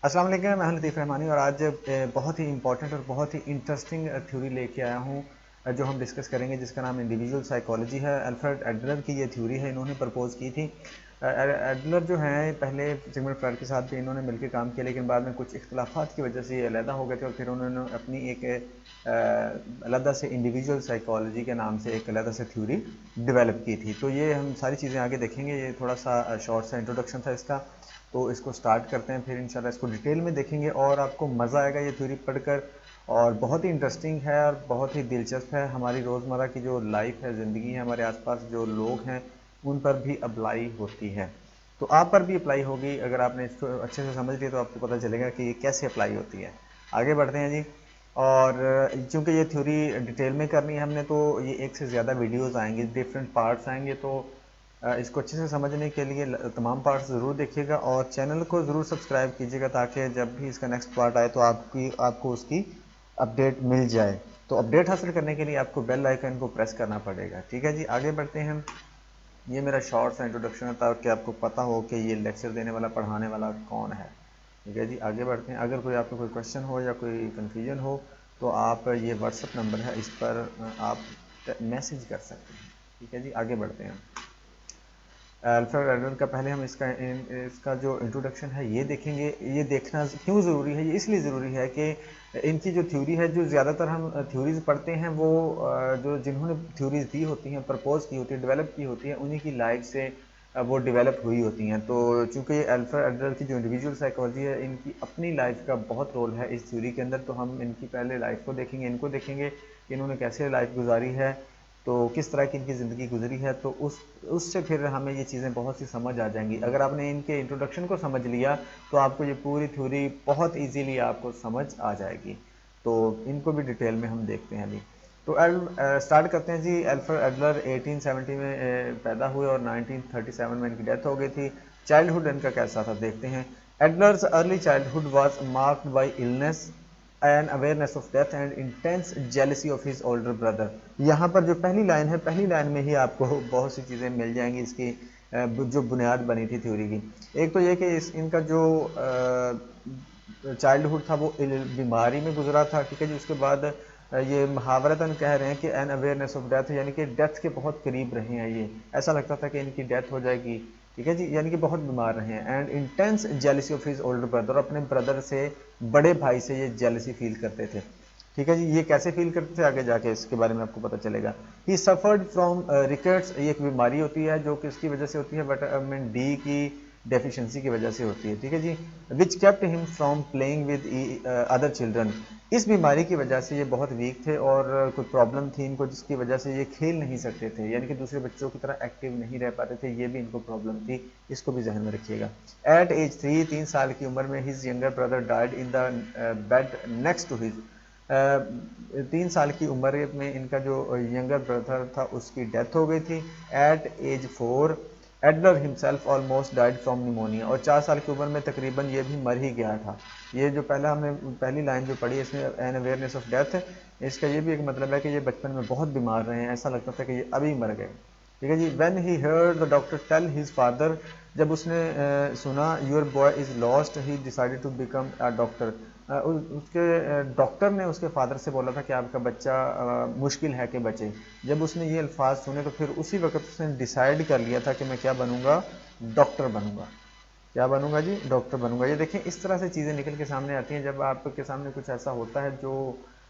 अस्सलाम वालेकुम, मैं हूं लतीफ़ रहमानी और आज बहुत ही इंपॉर्टेंट और बहुत ही इंटरेस्टिंग थ्योरी लेके आया हूं जो हम डिस्कस करेंगे, जिसका नाम इंडिविजुअल साइकोलॉजी है। अल्फ्रेड एडलर की ये थ्योरी है, इन्होंने प्रपोज की थी। एडलर जो हैं पहले सिगमंड फ्रॉइड के साथ भी इन्होंने मिलकर काम किया, लेकिन बाद में कुछ इख्तलाफात की वजह से ये अलहदा हो गए थे और फिर उन्होंने अपनी एक अलहदा से इंडिविजुअल साइकोलॉजी के नाम से एक अलहदा से थ्योरी डेवलप की थी। तो ये हम सारी चीज़ें आगे देखेंगे। ये थोड़ा सा शॉर्ट सा इंट्रोडक्शन था इसका, तो इसको स्टार्ट करते हैं, फिर इंशाल्लाह इसको डिटेल में देखेंगे और आपको मज़ा आएगा ये थ्योरी पढ़कर। और बहुत ही इंटरेस्टिंग है और बहुत ही दिलचस्प है। हमारी रोज़मर्रा की जो लाइफ है, ज़िंदगी है, हमारे आसपास जो लोग हैं उन पर भी अप्लाई होती है। तो आप पर भी अप्लाई होगी। अगर आपने इसको अच्छे से समझ लिया तो आपको पता चलेगा कि ये कैसे अप्लाई होती है। आगे बढ़ते हैं जी। और चूँकि ये थ्योरी डिटेल में करनी है हमने, तो ये एक से ज़्यादा वीडियोज़ आएंगे, डिफरेंट पार्ट्स आएंगे। तो इसको अच्छे से समझने के लिए तमाम पार्ट्स ज़रूर देखिएगा और चैनल को ज़रूर सब्सक्राइब कीजिएगा, ताकि जब भी इसका नेक्स्ट पार्ट आए तो आपको उसकी अपडेट मिल जाए। तो अपडेट हासिल करने के लिए आपको बेल आइकन को प्रेस करना पड़ेगा। ठीक है जी, आगे बढ़ते हैं। ये मेरा शॉर्ट सा इंट्रोडक्शन है ताकि आपको पता हो कि ये लेक्चर देने वाला, पढ़ाने वाला कौन है। ठीक है जी, आगे बढ़ते हैं। अगर कोई आपको कोई क्वेश्चन हो या कोई कन्फ्यूजन हो तो आप ये व्हाट्सअप नंबर है, इस पर आप मैसेज कर सकते हैं। ठीक है जी, आगे बढ़ते हैं। अल्फ्रेड एडलर का पहले हम इसका जो इंट्रोडक्शन है ये देखेंगे। ये देखना क्यों ज़रूरी है? ये इसलिए ज़रूरी है कि इनकी जो थ्योरी है, जो ज़्यादातर हम थ्योरीज पढ़ते हैं वो जो जिन्होंने थ्योरीज दी होती हैं, प्रपोज की होती है, डेवलप की होती है, उन्हीं की लाइफ से वो डेवलप हुई होती हैं। तो चूँकि अल्फ्रेड एडलर की जो इंडिविजुअल साइकोलॉजी है, इनकी अपनी लाइफ का बहुत रोल है इस थ्योरी के अंदर। तो हम इनकी पहले लाइफ को देखेंगे, इनको देखेंगे कि इन्होंने कैसे लाइफ गुजारी है, तो किस तरह की इनकी ज़िंदगी गुजरी है। तो उससे फिर हमें ये चीज़ें बहुत सी समझ आ जाएंगी। अगर आपने इनके इंट्रोडक्शन को समझ लिया तो आपको ये पूरी थ्योरी बहुत इजीली आपको समझ आ जाएगी। तो इनको भी डिटेल में हम देखते हैं अभी। तो स्टार्ट करते हैं जी। अल्फ्रेड एडलर 1870 में पैदा हुए और 1937 में इनकी डेथ हो गई थी। चाइल्डहुड इनका कैसा था देखते हैं। Adler's early childhood was marked by illness an awareness of death and intense jealousy of his older brother. यहाँ पर जो पहली लाइन है, पहली लाइन में ही आपको बहुत सी चीज़ें मिल जाएंगी इसकी जो बुनियाद बनी थी थ्योरी की। एक तो ये कि इनका जो चाइल्डहुड था वो बीमारी में गुजरा था। ठीक है जी, उसके बाद ये मुहावरतन कह रहे हैं कि एन अवेयरनेस ऑफ डेथ, यानी कि डेथ के बहुत करीब रहे हैं। ये ऐसा लगता था कि इनकी डेथ हो जाएगी। ठीक है जी, यानी कि बहुत बीमार रहे हैं। And intense jealousy of his older brother, अपने ब्रदर से, बड़े भाई से ये जेलसी फील करते थे। ठीक है जी, ये कैसे फील करते थे आगे जाके इसके बारे में आपको पता चलेगा। ही सफर्ड फ्रॉम रिकेट्स, ये एक बीमारी होती है जो किसकी वजह से होती है, विटामिन डी की डेफिशिएंसी की वजह से होती है। ठीक है जी, which kept him from playing with other children. इस बीमारी की वजह से ये बहुत वीक थे और कोई प्रॉब्लम थी इनको, जिसकी वजह से ये खेल नहीं सकते थे, यानी कि दूसरे बच्चों की तरह एक्टिव नहीं रह पाते थे। ये भी इनको प्रॉब्लम थी, इसको भी जहन में रखिएगा। एट एज 3 साल की उम्र में his younger brother died in the bed next to his. 3 साल की उम्र में इनका जो यंगर ब्रदर था उसकी डेथ हो गई थी। At age 4 Adler himself almost died from pneumonia, और 4 साल की उम्र में तकरीबन ये भी मर ही गया था। ये जो पहला हमने पहली लाइन जो पढ़ी इसमें एन अवेयरनेस ऑफ डेथ, इसका ये भी एक मतलब है कि ये बचपन में बहुत बीमार रहे हैं, ऐसा लगता था कि ये अभी मर गए। ठीक है जी। When he heard the doctor tell his father, जब उसने सुना your boy is lost, he decided to become a doctor. उसके डॉक्टर ने उसके फादर से बोला था कि आपका बच्चा मुश्किल है कि बचे। जब उसने ये अल्फाज सुने तो फिर उसी वक्त उसने डिसाइड कर लिया था कि मैं क्या बनूंगा, डॉक्टर बनूंगा। क्या बनूंगा जी, डॉक्टर बनूंगा। ये देखें, इस तरह से चीज़ें निकल के सामने आती हैं जब आपके सामने कुछ ऐसा होता है जो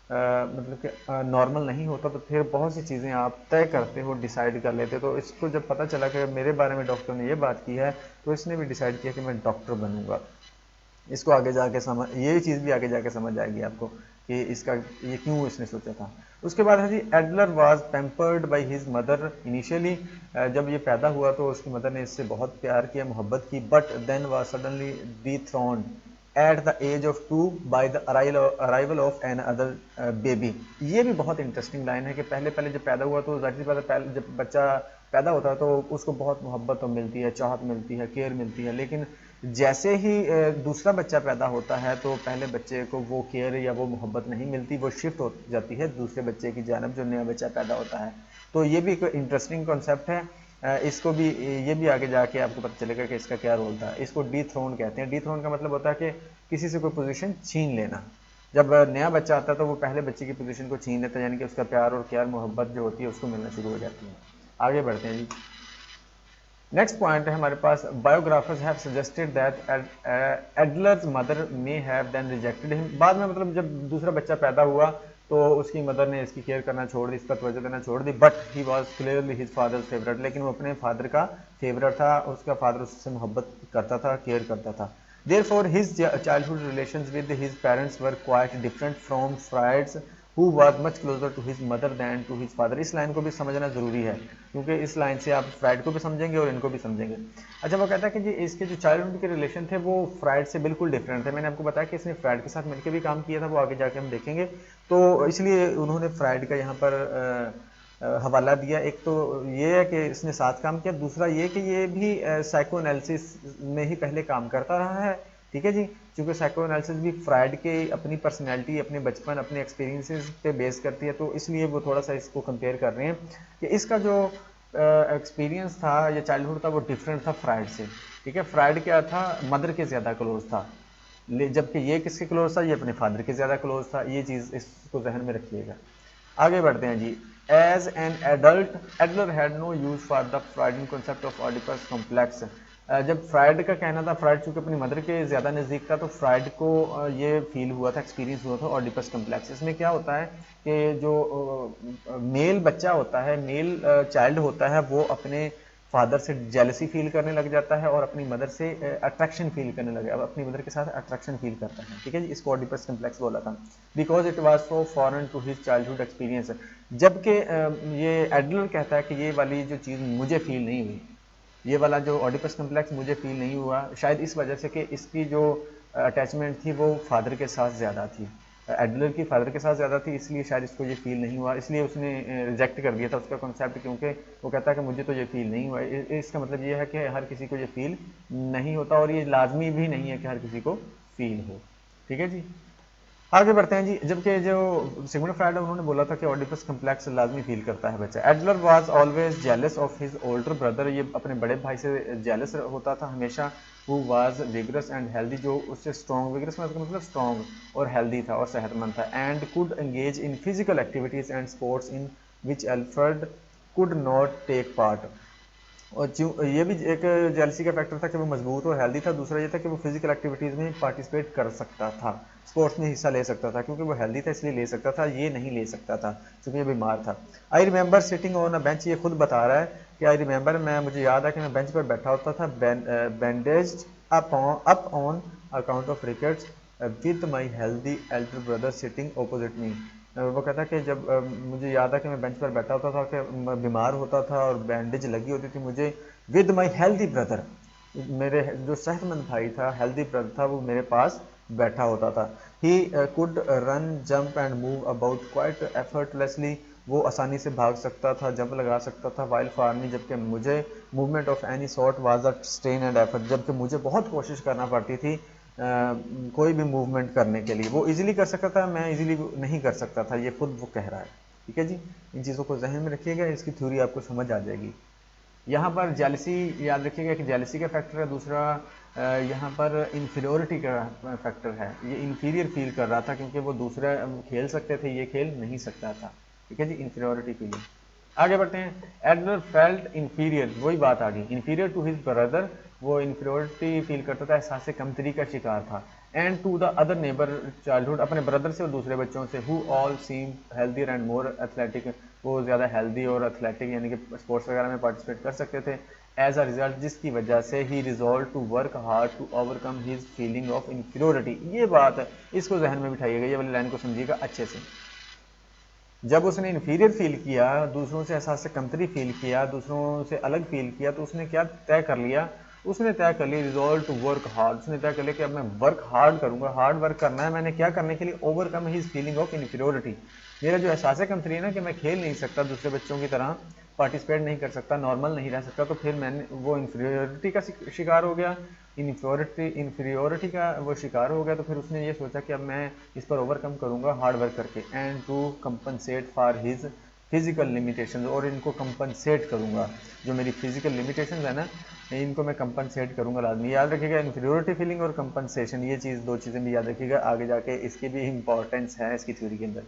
मतलब कि नॉर्मल नहीं होता, तो फिर बहुत सी चीज़ें आप तय करते हो, डिसाइड कर लेते। तो इसको जब पता चला कि मेरे बारे में डॉक्टर ने ये बात की है, तो इसने भी डिसाइड किया कि मैं डॉक्टर बनूंगा। इसको आगे जाके समझ, ये चीज़ भी आगे जाके समझ आएगी आपको कि इसका ये क्यों इसने सोचा था। उसके बाद है जी, Adler was pampered by his mother initially. जब ये पैदा हुआ तो उसकी मदर ने इससे बहुत प्यार किया, मोहब्बत की। But then was suddenly dethroned at the age of 2 by the arrival of another baby. ये भी बहुत इंटरेस्टिंग लाइन है कि पहले पहले जब पैदा हुआ तो जाहिर सी बात है, पहले जब बच्चा पैदा होता है तो उसको बहुत मोहब्बत तो मिलती है, चाहत मिलती है, केयर मिलती है। लेकिन जैसे ही दूसरा बच्चा पैदा होता है तो पहले बच्चे को वो केयर या वो मोहब्बत नहीं मिलती, वो शिफ्ट हो जाती है दूसरे बच्चे की जानब, जो नया बच्चा पैदा होता है। तो ये भी एक इंटरेस्टिंग कॉन्सेप्ट है। इसको भी, ये भी आगे जाके आपको पता चलेगा कि इसका क्या रोल था। इसको डी थ्रोन कहते हैं। डी थ्रोन का मतलब होता है कि किसी से कोई पोजीशन छीन लेना। जब नया बच्चा आता है तो वो पहले बच्चे की पोजीशन को छीन लेता है, यानी कि उसका प्यार और प्यार मोहब्बत जो होती है उसको मिलना शुरू हो जाती है। आगे बढ़ते हैं जी। नेक्स्ट पॉइंट है हमारे पास, biographers have suggested that Adler's mother may have then rejected him. बाद में मतलब जब दूसरा बच्चा पैदा हुआ तो उसकी मदर ने इसकी केयर करना छोड़ दी, इस पर तवज्जो देना छोड़ दी, but he was clearly his father's favourite. लेकिन वो अपने फादर का फेवरेट था, उसका फादर उससे मोहब्बत करता था, केयर करता था। Therefore, his childhood relations with his parents were quite different from Freud's, who was much closer to his mother than to his father। इस लाइन को भी समझना जरूरी है, क्योंकि इस लाइन से आप फ्राइड को भी समझेंगे और इनको भी समझेंगे। अच्छा, वो कहता है कि जी इसके जो चाइल्डहुड के रिलेशन थे वो फ्राइड से बिल्कुल डिफरेंट थे। मैंने आपको बताया कि इसने फ्राइड के साथ मिलकर भी काम किया था, वो आगे जाके हम देखेंगे। तो इसलिए उन्होंने फ्राइड का यहाँ पर हवाला दिया। एक तो ये है कि इसने साथ काम किया, दूसरा ये कि ये भी साइको एनालिसिस में ही पहले काम करता रहा है। ठीक है जी, क्योंकि साइको एनालिसिस भी फ्राइड के अपनी पर्सनैलिटी, अपने बचपन, अपने एक्सपीरियंसेस पे बेस करती है, तो इसलिए वो थोड़ा सा इसको कंपेयर कर रहे हैं कि इसका जो एक्सपीरियंस था या चाइल्डहुड था वो डिफरेंट था फ्राइड से। ठीक है, फ्राइड क्या था, मदर के ज़्यादा क्लोज था, जबकि ये किसके क्लोज था, ये अपने फादर के ज़्यादा क्लोज था। ये चीज़ इसको जहन में रखिएगा। आगे बढ़ते हैं जी। As an adult, Adler had no use for the Freudian concept of Oedipus complex. जब फ्राइड का कहना था, फ्राइड चूंकि अपनी मदर के ज़्यादा नज़दीक था, तो फ्राइड को ये फील हुआ था, एक्सपीरियंस हुआ था ऑडिपस कॉम्प्लेक्स। इसमें क्या होता है कि जो मेल बच्चा होता है, मेल चाइल्ड होता है, वो अपने फादर से जेलसी फील करने लग जाता है और अपनी मदर से अट्रैक्शन फील करने लगे, अब अपनी मदर के साथ अट्रैक्शन फील करता है। ठीक है जी, इसको ऑडिपस कॉम्प्लेक्स बोला था, because it was so foreign to his childhood experience. जबकि ये एडलर कहता है कि ये वाली जो चीज़ मुझे फील नहीं हुई, ये वाला जो ऑडिपस कॉम्प्लेक्स मुझे फील नहीं हुआ, शायद इस वजह से कि इसकी जो अटैचमेंट थी वो फादर के साथ ज़्यादा थी, एडलर की फादर के साथ ज़्यादा थी, इसलिए शायद इसको ये फील नहीं हुआ, इसलिए उसने रिजेक्ट कर दिया था उसका कॉन्सेप्ट, क्योंकि वो कहता है कि मुझे तो ये फील नहीं हुआ। इसका मतलब ये है कि हर किसी को ये फील नहीं होता, और ये लाजमी भी नहीं है कि हर किसी को फील हो। ठीक है जी, आगे बढ़ते हैं जी। जबकि जो सिगमंड फ्राइड उन्होंने बोला था कि ऑडिपस कॉम्प्लेक्स लाजमी फील करता है बच्चा। Adler was always jealous of his older brother, ये अपने बड़े भाई से जेलस होता था हमेशा। Who was vigorous and healthy, जो उससे स्ट्रॉन्ग, विगरस मतलब स्ट्रॉन्ग और हेल्दी था और सेहतमंद था। And could engage in physical activities and sports in which Alfred could not take part. और ये भी एक जेलसी का फैक्टर था कि वो मजबूत और हेल्दी था। दूसरा ये था कि वो फिजिकल एक्टिविटीज़ में पार्टिसिपेट कर सकता था, स्पोर्ट्स में हिस्सा ले सकता था, क्योंकि वो हेल्दी था इसलिए ले सकता था, ये नहीं ले सकता था क्योंकि ये बीमार था। I remember sitting on a bench, ये खुद बता रहा है कि आई रिमेंबर, मुझे याद है कि मैं बेंच पर बैठा होता था, bandage up on account of rickets with my healthy elder brother sitting opposite me. वो कहता है कि जब मुझे याद है कि मैं बेंच पर बैठा होता था, कि बीमार होता था और बैंडेज लगी होती थी मुझे, विद माई हेल्दी ब्रदर, मेरे जो सेहतमंद भाई था, हेल्दी ब्रदर था, वो मेरे पास बैठा होता था। He could run jump and move about quite effortlessly, वो आसानी से भाग सकता था, जंप लगा सकता था। वाइल फॉर मी, जबकि मुझे movement of any sort was a strain and effort, जबकि मुझे बहुत कोशिश करना पड़ती थी कोई भी मूवमेंट करने के लिए। वो इजीली कर सकता था, मैं इजीली नहीं कर सकता था, ये खुद वो कह रहा है। ठीक है जी, इन चीज़ों को जहन में रखिएगा, इसकी थ्योरी आपको समझ आ जाएगी। यहाँ पर जेलसी याद रखिएगा कि जेलसी का फैक्टर है, दूसरा यहाँ पर इन्फीरियोरिटी का फैक्टर है। ये इन्फीरियर फील कर रहा था क्योंकि वो दूसरा खेल सकते थे, ये खेल नहीं सकता था। ठीक है जी, इन्फीरियोरिटी फीलिंग। आगे बढ़ते हैं। एडलर फेल्ट इन्फीरियर, वही बात आ गई, इन्फीरियर टू हिज ब्रदर, वो इन्फीरियोरिटी फील करता था, एहसास कमतरी का शिकार था। And to the other neighbour childhood, अपने ब्रदर से और दूसरे बच्चों से, who all seem healthier and more athletic, वो ज़्यादा हेल्दी और एथलेटिक यानी कि स्पोर्ट्स वगैरह में पार्टिसिपेट कर सकते थे। एज अ रिजल्ट, जिसकी वजह से he resolved to work hard to overcome his feeling of inferiority. ये बात है, इसको जहन में बिठाइएगा, ये वाली लाइन को समझिएगा अच्छे से। जब उसने इन्फीरियर फील किया, दूसरों से एहसास से कमतरी फील किया, दूसरों से अलग फील किया, तो उसने क्या तय कर लिया, उसने तय कर लिया रिजॉल्व टू वर्क हार्ड, उसने तय कर लिया कि अब मैं वर्क हार्ड करूंगा, हार्ड वर्क करना है मैंने, क्या करने के लिए, overcome his feeling of inferiority. मेरा जो एहसास कमतरी है ना कि मैं खेल नहीं सकता, दूसरे बच्चों की तरह पार्टिसिपेट नहीं कर सकता, नॉर्मल नहीं रह सकता, तो फिर मैंने वो इन्फीरियोरिटी का शिकार हो गया, इन्फीरियोरिटी का वो शिकार हो गया। तो फिर उसने ये सोचा कि अब मैं इस पर ओवरकम करूंगा हार्ड वर्क करके। And to compensate for his physical limitation, और इनको कंपनसेट करूँगा। जो मेरी फिजिकल लिमिटेशन है ना, इनको मैं कंपनसेट करूँगा लाजमी। याद रखिएगा इन्फीरियोरिटी फीलिंग और कंपनसेशन, ये चीज़, दो चीज़ें भी याद रखिएगा, आगे जाके इसकी भी इंपॉर्टेंस है इसकी थ्योरी के अंदर।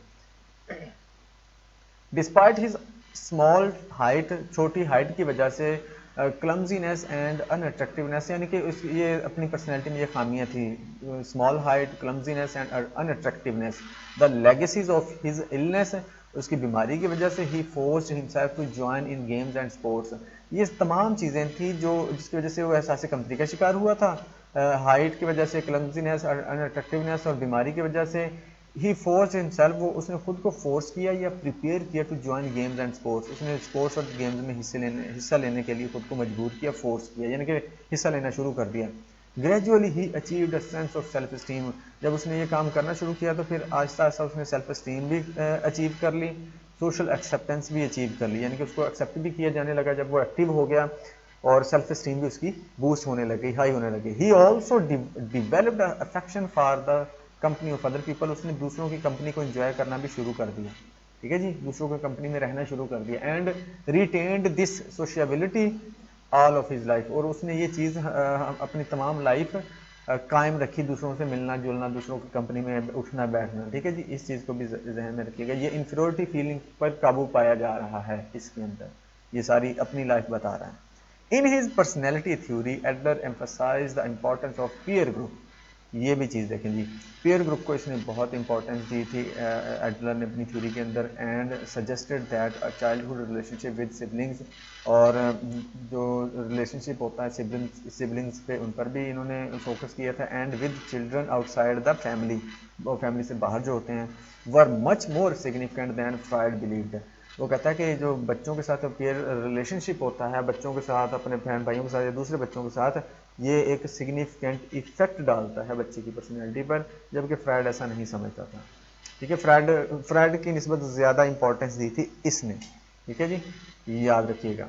डिस्पाइट हिज स्मॉल हाइट, छोटी हाइट की वजह से, क्लमजीनेस एंड अनअट्रैक्टिवनेस, यानी कि ये अपनी पर्सनैलिटी में ये खामियां थी, small height, clumsiness and unattractiveness, the legacies of his illness, उसकी बीमारी की वजह से ही forced himself to join in games and sports. ये तमाम चीज़ें थी जो जिसकी वजह से वो एहसास कमतरी का शिकार हुआ था, हाइट की वजह से, क्लमजीनेस, अनअट्रैक्टिवनेस और बीमारी की वजह से। ही फोर्स हिमसेल्फ, वो उसने खुद को फोर्स किया या प्रिपेयर किया to join games and sports, उसने स्पोर्ट्स और गेम्स में हिस्सा लेने के लिए खुद को मजबूर किया, फोर्स किया, यानी कि हिस्सा लेना शुरू कर दिया। Gradually he achieved a sense of self esteem, जब उसने ये काम करना शुरू किया तो फिर आहिस्ता आहिस्ता उसने सेल्फ स्टीम भी अचीव कर ली, सोशल एक्सेप्टेंस भी अचीव कर ली, यानी कि उसको एक्सेप्ट भी किया जाने लगा जब वो एक्टिव हो गया, और सेल्फ स्टीम भी उसकी बूस्ट होने लगी, हाई होने लगी। He also developed affection for the company of other people, उसने दूसरों की कंपनी को एंजॉय करना भी शुरू कर दिया, ठीक है जी, दूसरों की कंपनी में रहना शुरू कर दिया। And retained this sociability all of his life, और उसने ये चीज़ अपनी तमाम लाइफ कायम रखी, दूसरों से मिलना जुलना, दूसरों की कंपनी में उठना बैठना, ठीक है जी, इस चीज़ को भी जहन में रखिएगा। ये इन्फीरियरिटी फीलिंग पर काबू पाया जा रहा है इसके अंदर, ये सारी अपनी लाइफ बता रहा है। In his personality theory Adler emphasise the importance of peer group, ये भी चीज़ देखें जी, पीयर ग्रुप को इसने बहुत इंपॉर्टेंस दी थी एडलर ने अपनी थ्योरी के अंदर, and suggested that a childhood relationship with siblings, और जो रिलेशनशिप होता है सिबलिंग्स पे, उन पर भी इन्होंने फोकस किया था। And with children outside the family, वो फैमिली से बाहर जो होते हैं, were much more significant than Freud believed. वो कहता है कि जो बच्चों के साथ पीयर रिलेशनशिप होता है, बच्चों के साथ, अपने बहन भाइयों के साथ या दूसरे बच्चों के साथ, ये एक सिग्निफिकेंट इफेक्ट डालता है बच्चे की पर्सनैलिटी पर, जबकि फ्राइड ऐसा नहीं समझता था, ठीक है। फ्राइड की निस्बत ज़्यादा इंपॉर्टेंस दी थी इसने, ठीक है जी, याद रखिएगा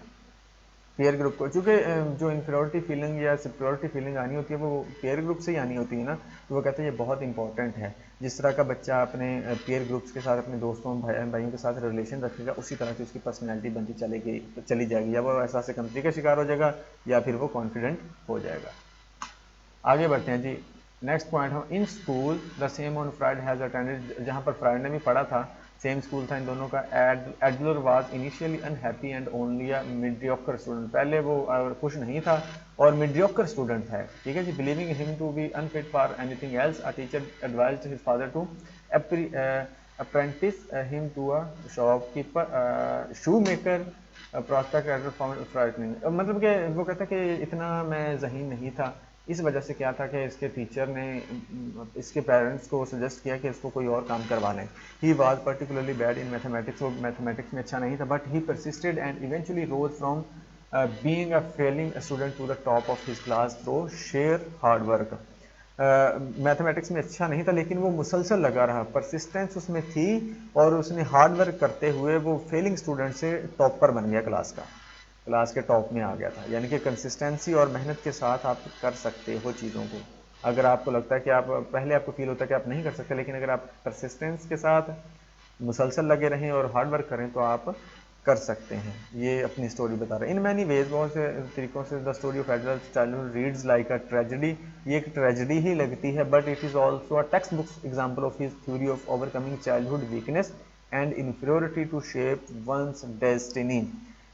पेयर ग्रुप को, चूँकि जो इन्फीरियरिटी फीलिंग या सुपीरियरिटी फीलिंग आनी होती है वो पेयर ग्रुप से ही आनी होती है ना, तो वो कहते हैं ये बहुत इंपॉर्टेंट है। जिस तरह का बच्चा अपने पेयर ग्रुप्स के साथ, अपने दोस्तों भाइयों के साथ रिलेशन रखेगा, उसी तरह की उसकी पर्सनैलिटी बनती चली जाएगी, या वो एहसास कमतरी का शिकार हो जाएगा या फिर वो कॉन्फिडेंट हो जाएगा। आगे बढ़ते हैं जी, नेक्स्ट पॉइंट हम, in school the same on fried has attended, जहाँ पर फ्राइड ने भी पढ़ा था, सेम स्कूल था इन दोनों का। Adler was initially unhappy and only a mediocre student, पहले वो खुश नहीं था और मीडियोकर स्टूडेंट है, ठीक है जी। Believing him to be unfit for anything else, a teacher advised his father to apprentice him to a shopkeeper shoe maker, prospect Adler found frightening, मतलब कि वो कहता है कि इतना मैं ज़हीन नहीं था, इस वजह से क्या था कि इसके टीचर ने इसके पेरेंट्स को सजेस्ट किया कि इसको कोई और काम करवा लें। He was particularly bad in mathematics, वो मैथमेटिक्स में अच्छा नहीं था, but he persisted and eventually rose from being a failing student to the top of his class through sheer hard work. Mathematics में अच्छा नहीं था लेकिन वो मुसलसल लगा रहा, परसिस्टेंस उसमें थी, और उसने हार्ड वर्क करते हुए वो फेलिंग स्टूडेंट से टॉपर बन गया, क्लास के टॉप में आ गया था। यानी कि कंसिस्टेंसी और मेहनत के साथ आप कर सकते हो चीज़ों को। अगर आपको लगता है कि आप पहले आपको फील होता है कि आप नहीं कर सकते, लेकिन अगर आप परसिस्टेंस के साथ मुसलसल लगे रहें और हार्ड वर्क करें तो आप कर सकते हैं। ये अपनी स्टोरी बता रहे हैं। इन मैनी वेज, बहुत से तरीकों से, the story of Adler childhood reads like a tragedy, ये एक ट्रेजेडी ही लगती है, but it is also a textbook example of his theory of overcoming childhood weakness and inferiority to shape one's destiny.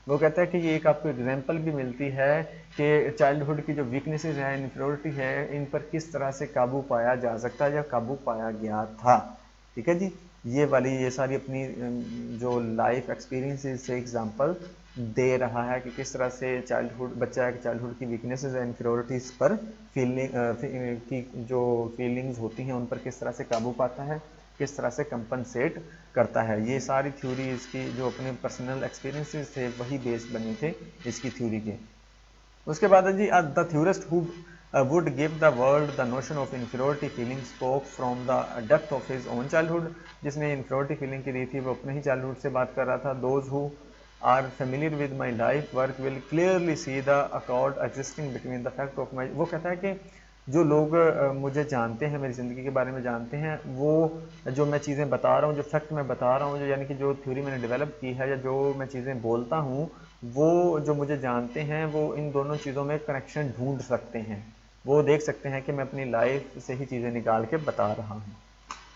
वो कहता है कि ये एक आपको एग्जाम्पल भी मिलती है कि चाइल्डहुड की जो वीकनेसेस हैं, इन्फीरियरिटी है, इन पर किस तरह से काबू पाया जा सकता है या काबू पाया गया था, ठीक है जी। ये सारी अपनी जो लाइफ एक्सपीरियंसेस से एग्जांपल दे रहा है कि किस तरह से बच्चा है चाइल्डहुड की वीकनेसेस एंड इन्फीरियरिटीज़ पर की जो फीलिंग्स होती हैं उन पर किस तरह से काबू पाता है, किस तरह से कंपनसेट करता है। ये सारी थ्योरी इसकी जो अपने पर्सनल एक्सपीरियंसेस थे वही बेस बने थे इसकी थ्योरी के। उसके बाद है जी, the theorist who would give the world the notion of inferiority feeling spoke from the depth of his own childhood, जिसने inferiority feeling की दी थी वो अपने ही childhood से बात कर रहा था। Those who are familiar with my life work will clearly see the accord existing between the fact of my, वो कहता है कि जो लोग मुझे जानते हैं, मेरी ज़िंदगी के बारे में जानते हैं, वो जो मैं चीज़ें बता रहा हूँ, जो फैक्ट मैं बता रहा हूँ, जो यानी कि जो थ्योरी मैंने डेवलप की है या जो मैं चीज़ें बोलता हूँ, वो जो मुझे जानते हैं वो इन दोनों चीज़ों में कनेक्शन ढूंढ सकते हैं। वो देख सकते हैं कि मैं अपनी लाइफ से ही चीज़ें निकाल के बता रहा हूँ।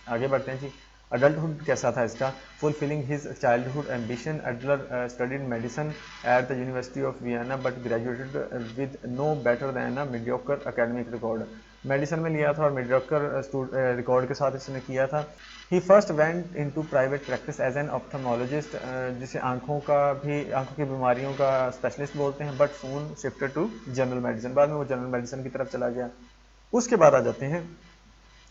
आगे बढ़ते हैं जी। अडल्टहुड कैसा था इसका? Fulfilling his childhood ambition, Adler studied medicine at the University of Vienna but graduated with no better than a mediocre academic record. Medicine में लिया था और मीडियोकर रिकॉर्ड के साथ इसने किया था। He first went into private practice as an ophthalmologist, जिसे आंखों की बीमारियों का स्पेशलिस्ट बोलते हैं, but soon shifted to general medicine. बाद में वो जनरल मेडिसिन की तरफ चला गया। उसके बाद आ जाते हैं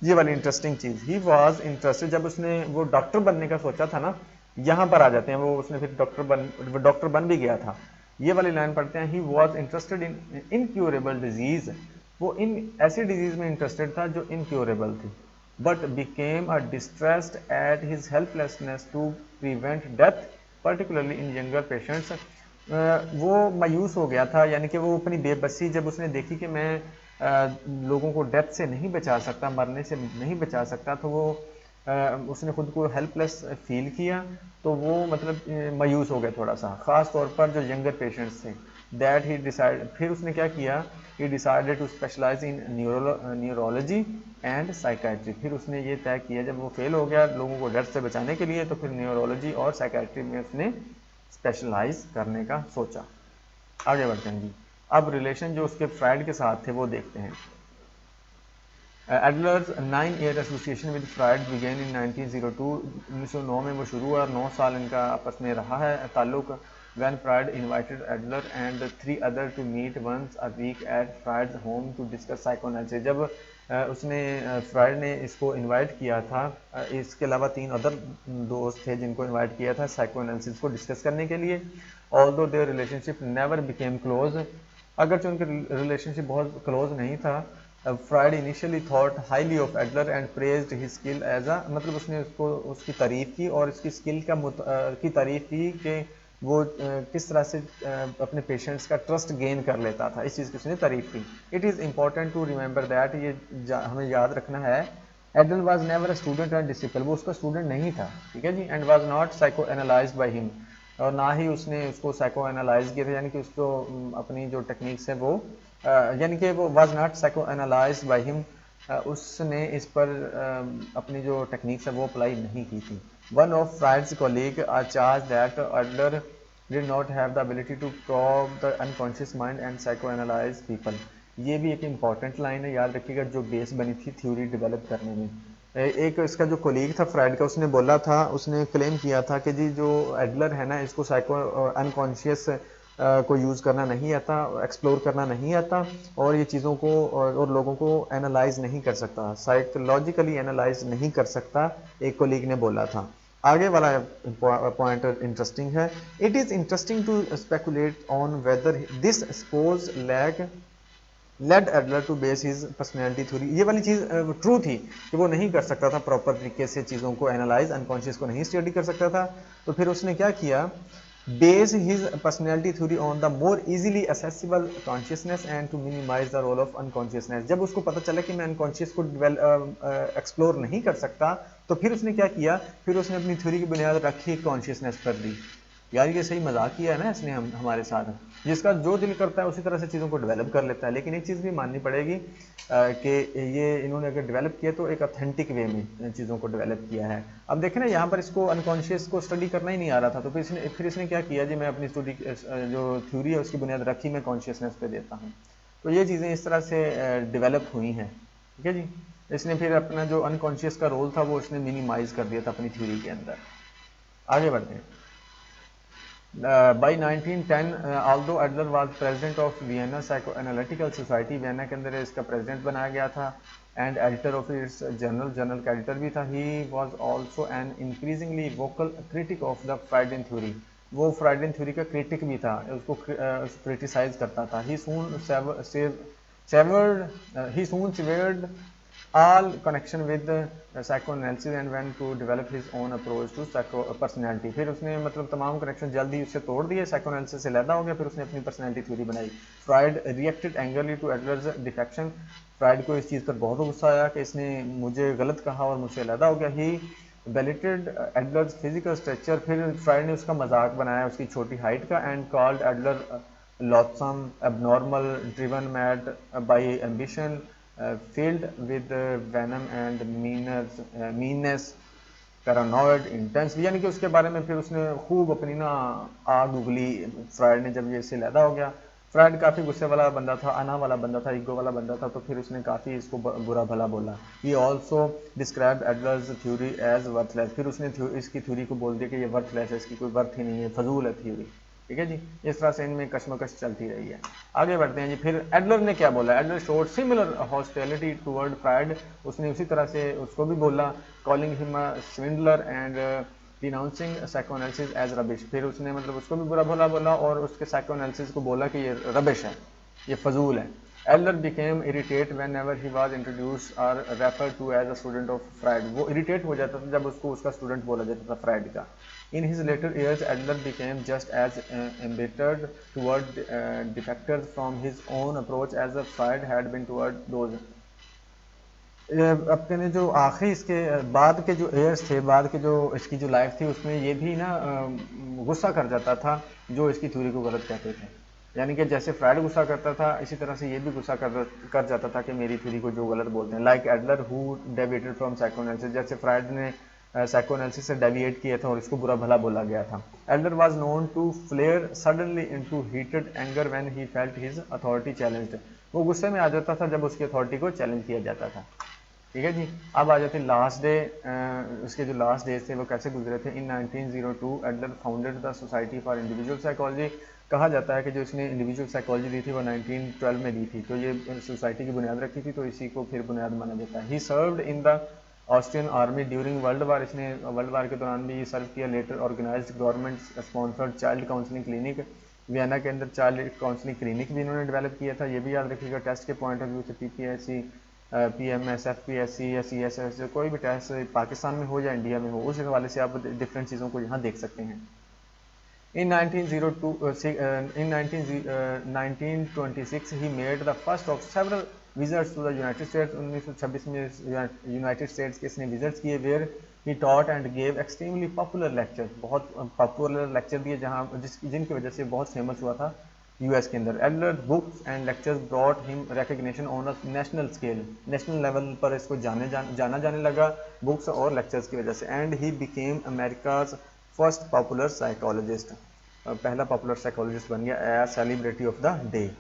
ये वाली interesting cheese, he was interested, जब उसने वो डॉक्टर बनने का सोचा था ना, यहाँ पर आ जाते हैं, वो उसने फिर डॉक्टर बन भी गया था। ये वाली लाइन पढ़ते हैं, he was interested in incurable disease, वो इन ऐसी डिजीज में इंटरेस्टेड था जो इनक्यूरेबल थी, but became a distressed at his helplessness to prevent death particularly in younger patients. वो मायूस हो गया था, यानी कि वो अपनी बेबसी जब उसने देखी कि मैं लोगों को डेथ से नहीं बचा सकता, मरने से नहीं बचा सकता, तो वो उसने खुद को हेल्पलेस फील किया, तो वो मतलब मायूस हो गया थोड़ा सा, ख़ास तौर पर जो यंगर पेशेंट्स थे। दैट ही डिसाइड, फिर उसने क्या किया, he decided to specialise in neurology and psychiatry. फिर उसने ये तय किया, जब वो फेल हो गया लोगों को डेथ से बचाने के लिए, तो फिर न्यूरोलॉजी और साइकाट्री में उसने स्पेशलाइज करने का सोचा। आगे बढ़ते हैं जी। अब रिलेशन जो उसके फ्राइड के साथ थे वो देखते हैं। Adler's 9-year association with Freud began in 1902, 1909 में वो शुरू हुआ और 9 साल इनका आपस में रहा है ताल्लुक। When Freud invited Adler and 3 other to meet once a week at Freud's home to discuss psychoanalysis. जब उसने फ्राइड ने इसको इनवाइट किया था, इसके अलावा 3 अदर दोस्त थे जिनको इनवाइट किया था साइकोएनालिसिस को डिस्कस करने के लिए। Although their relationship never became close, अगरचे उनके रिलेशनशिप बहुत क्लोज नहीं था। Freud initially thought highly of Adler and praised his skill as a, मतलब उसने उसको उसकी तारीफ की और इसकी स्किल की तारीफ की कि वो किस तरह से अपने पेशेंट्स का ट्रस्ट गेन कर लेता था, इस चीज़ की उसने तारीफ की। It is important to remember that, ये हमें याद रखना है, Adler was never a student and disciple, वो उसका स्टूडेंट नहीं था, ठीक है जी, and was not psychoanalysed by him, और ना ही उसने उसको साइको एनालाइज किया था, यानी कि उसको अपनी जो टेक्निक्स है वो यानी कि वो was not psycho analyze by him, उसने इस पर अपनी जो टेक्निक्स है वो अप्लाई नहीं की थी। One of Freud's colleague charge that Adler did not have the ability to probe the unconscious mind and psychoanalyse people. ये भी एक इंपॉर्टेंट लाइन है, याद रखिएगा, जो बेस बनी थी थ्योरी डेवलप करने में। एक इसका जो कोलीग था फ्राइड का, उसने बोला था, उसने क्लेम किया था कि जी जो एडलर है ना, इसको साइको अनकॉन्शियस को यूज़ करना नहीं आता, एक्सप्लोर करना नहीं आता, और ये चीज़ों को और लोगों को एनालाइज नहीं कर सकता, साइकोलॉजिकली एनालाइज नहीं कर सकता, एक कोलीग ने बोला था। आगे वाला पॉइंट इंटरेस्टिंग है। It is interesting to speculate on whether this suppose led Adler to base his personality theory. ये वाली चीज़ ट्रू थी कि वो नहीं कर सकता था प्रॉपर तरीके से चीज़ों को एनालाइज, अनकॉन्शियस को नहीं स्टडी कर सकता था, तो फिर उसने क्या किया, base his personality theory on the more easily accessible consciousness and to minimise the role of unconsciousness. जब उसको पता चला कि मैं अनकॉन्शियस को एक्सप्लोर नहीं कर सकता, तो फिर उसने क्या किया, फिर उसने अपनी थ्योरी की बुनियाद रखी कॉन्शियसनेस पर दी। यार ये सही मजाक किया है ना इसने हमारे साथ, जिसका जो दिल करता है उसी तरह से चीज़ों को डेवलप कर लेता है। लेकिन एक चीज़ भी माननी पड़ेगी कि ये इन्होंने अगर डेवलप किया तो एक ऑथेंटिक वे में चीज़ों को डेवलप किया है। अब देखें ना, यहाँ पर इसको अनकॉन्शियस को स्टडी करना ही नहीं आ रहा था, तो फिर इसने क्या किया जी, मैं अपनी स्टडी जो थ्योरी है उसकी बुनियाद रखी मैं कॉन्शियसनेस पे देता हूँ। तो ये चीज़ें इस तरह से डेवलप हुई हैं, ठीक है जी। इसने फिर अपना जो अनकॉन्शियस का रोल था वो इसने मिनिमाइज कर दिया था अपनी थ्योरी के अंदर। आगे बढ़ते हैं। By 1910, although Adler was president of Vienna Psychoanalytical Society, Vienna के अंदर इसका प्रेसिडेंट बनाया गया था, and editor of its journal का एडिटर भी था। He was also an increasingly vocal critic of the Freudian theory, वो फ्राइडन थ्योरी का क्रिटिक भी था, उसको क्रिटिसाइज करता था। ही सून savoured all connection with psychoanalysis and went to develop his own approach to psycho personality। फिर उसने मतलब तमाम कनेक्शन जल्द ही उससे तोड़ दिए, साइकोएनालिसिस से लैदा हो गया, फिर उसने अपनी पर्सनैलिटी थ्योरी बनाई। Freud reacted angrily to Adler's defection. Freud को इस चीज़ पर बहुत गुस्सा आया कि इसने मुझे गलत कहा और मुझसे लैदा हो गया। ही बेलिटेड एडलर्स फिजिकल स्ट्रक्चर। फिर फ्राइड ने उसका मजाक बनाया उसकी छोटी हाइट का, and called Adler loathsome, abnormal, driven mad by ambition, filled with venom and meanness, paranoid, intense. यानी कि उसके बारे में फिर उसने खूब अपनी ना आग उगली फ्राइड ने जब ये इससे लैदा हो गया। फ्राइड काफ़ी गुस्से वाला बंदा था, अना वाला बंदा था, ईगो वाला बंदा था, तो फिर उसने काफ़ी इसको बुरा भला बोला। He also describe Adler's theory as worthless. फिर उसने इसकी थ्योरी को बोल दिया कि ये वर्थलेस है, इसकी कोई वर्थ ही नहीं है, फजूल है थ्योरी। ठीक है जी, इस तरह से इनमें कशमकश चलती रही है। आगे बढ़ते हैं जी। फिर एडलर ने क्या बोला? Adler showed similar hostility toward Freud. उसने उसी तरह से उसको भी बोला, calling him a swindler and denouncing psychoanalysis as rubbish. फिर उसने मतलब उसको भी बुरा भला बोला और उसके साइकोएनालिसिस को बोला कि ये रबिश है, ये फजूल है। Adler became irritate whenever he was introduce और refer to as a student of Freud. वो इरिटेट हो जाता था जब उसको उसका स्टूडेंट बोला जाता था फ्राइड का। In his later years, Adler became just as embittered toward defectors from his own approach as Freud had been toward those। अपने जो आखिरी इसके बाद के जो ईयर्स थे, बाद के जो इसकी जो लाइफ थी, उसमें ये भी ना गुस्सा कर जाता था जो इसकी थ्योरी को गलत कहते थे। यानी कि जैसे फ्राइड गुस्सा करता था, इसी तरह से ये भी गुस्सा कर जाता था कि मेरी थ्योरी को जो गलत बोलते हैं। Like Adler who deviated from psychoanalysis. जैसे फ्राइड ने साइकोएनालिसिस से डेविएट किया था और इसको बुरा भला बोला गया था। Adler was known to flare suddenly into heated anger when he felt his authority challenged. वो गुस्से में आ जाता था जब उसकी अथॉरिटी को चैलेंज किया जाता था। ठीक है जी। अब आ जाते हैं लास्ट डे। उसके जो लास्ट डेज थे वो कैसे गुजरे थे। इन 1902 Adler founded the society for individual psychology. कहा जाता है कि जो इसने इंडिविजुअल साइकोलॉजी दी थी वो 1912 में दी थी, तो ये सोसाइटी की बुनियाद रखी थी, तो इसी को फिर बुनियाद माना जाता है। He served in the Austrian army during world war. इसने वर्ल्ड वार के दौरान भी सर्व किया। Later organised government sponsored child counselling clinic. Vienna के अंदर चाइल्ड काउंसलिंग क्लिनिक भी इन्होंने डेवलप किया था। ये भी याद रखिएगा टेस्ट के पॉइंट ऑफ व्यू से। PPSC, PMS, FPSC या CSS, कोई भी टेस्ट पाकिस्तान में हो या इंडिया में हो, उस हवाले से आप डिफरेंट चीज़ों को यहाँ देख सकते हैं। In 1926 he made the first of several visits to the United States। 1926 में यूनाइटेड स्टेट्स के इसने विजिट्स किए। Where he taught and gave extremely popular lecture. बहुत पॉपुलर लेक्चर दिए जहाँ जिनकी वजह से बहुत फेमस हुआ था US के अंदर। Adler books and lectures brought him recognition on a national scale. National level पर इसको जाना जाने लगा बुक्स और लेक्चर्स की वजह से। And he became America's first popular psychologist. पहला पॉपुलर साइकोलॉजिस्ट बन गया, celebrity of the day.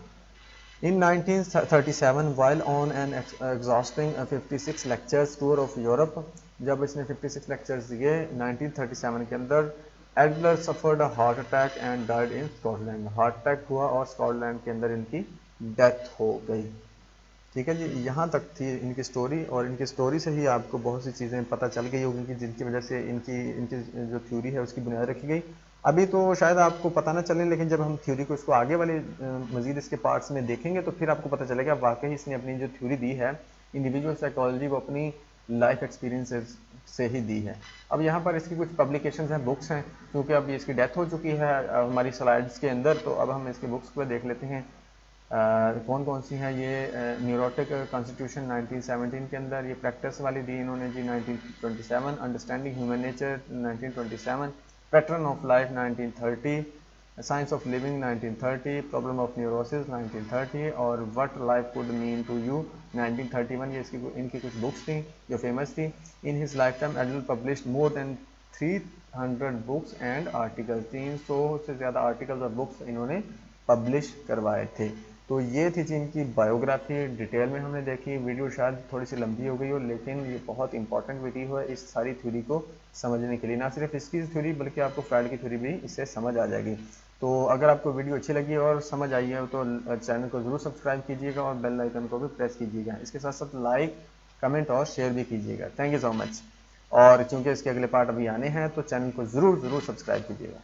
In 1937 while on an exhausting 56 lectures tour of Europe। जब इसने 56 लेक्चर्स दिए 1937 के अंदर, Adler suffered a heart attack and died in Scotland. Heart attack हुआ और स्कॉटलैंड के अंदर इनकी डेथ हो गई। ठीक है जी, यहाँ तक थी इनकी स्टोरी, और इनकी स्टोरी से ही आपको बहुत सी चीज़ें पता चल गई होगी कि जिनकी वजह से इनकी जो थ्योरी है उसकी बुनियाद रखी गई। अभी तो शायद आपको पता ना चले, लेकिन जब हम थ्योरी को इसको आगे वाले मजीद इसके पार्ट्स में देखेंगे तो फिर आपको पता चलेगा वाकई इसने अपनी जो थ्योरी दी है इंडिविजुअल साइकोलॉजी, वो अपनी लाइफ एक्सपीरियंसेस से ही दी है। अब यहाँ पर इसकी कुछ पब्लिकेशंस हैं, बुक्स हैं, क्योंकि अब इसकी डेथ हो चुकी है हमारी स्लाइड्स के अंदर, तो अब हम इसकी बुक्स को देख लेते हैं कौन कौन सी हैं। ये न्यूरोटिक कॉन्स्टिट्यूशन 1917 के अंदर, ये प्रैक्टिस वाली दी इन्होंने जी 1927, understanding human nature 1927, pattern of life 1930, science of living 1930, problem of neurosis 1930 और what life could mean to you 1931। ये इनकी कुछ बुक्स थी जो फेमस थी। In his lifetime Adler published more than 300 books and article. 300 से ज़्यादा articles और बुक्स इन्होंने पब्लिश करवाए थे। तो ये थी जी इनकी बायोग्राफी, डिटेल में हमने देखी। वीडियो शायद थोड़ी सी लंबी हो गई हो, लेकिन ये बहुत इंपॉर्टेंट वीडियो है इस सारी थ्योरी को समझने के लिए। ना सिर्फ इसकी थ्योरी बल्कि आपको फ्राइड की थ्योरी भी इससे समझ आ जाएगी। तो अगर आपको वीडियो अच्छी लगी और समझ आई है तो चैनल को ज़रूर सब्सक्राइब कीजिएगा और बेल आइकन को भी प्रेस कीजिएगा। इसके साथ साथ लाइक, कमेंट और शेयर भी कीजिएगा। Thank you so much. और चूँकि इसके अगले पार्ट अभी आने हैं तो चैनल को ज़रूर सब्सक्राइब कीजिएगा।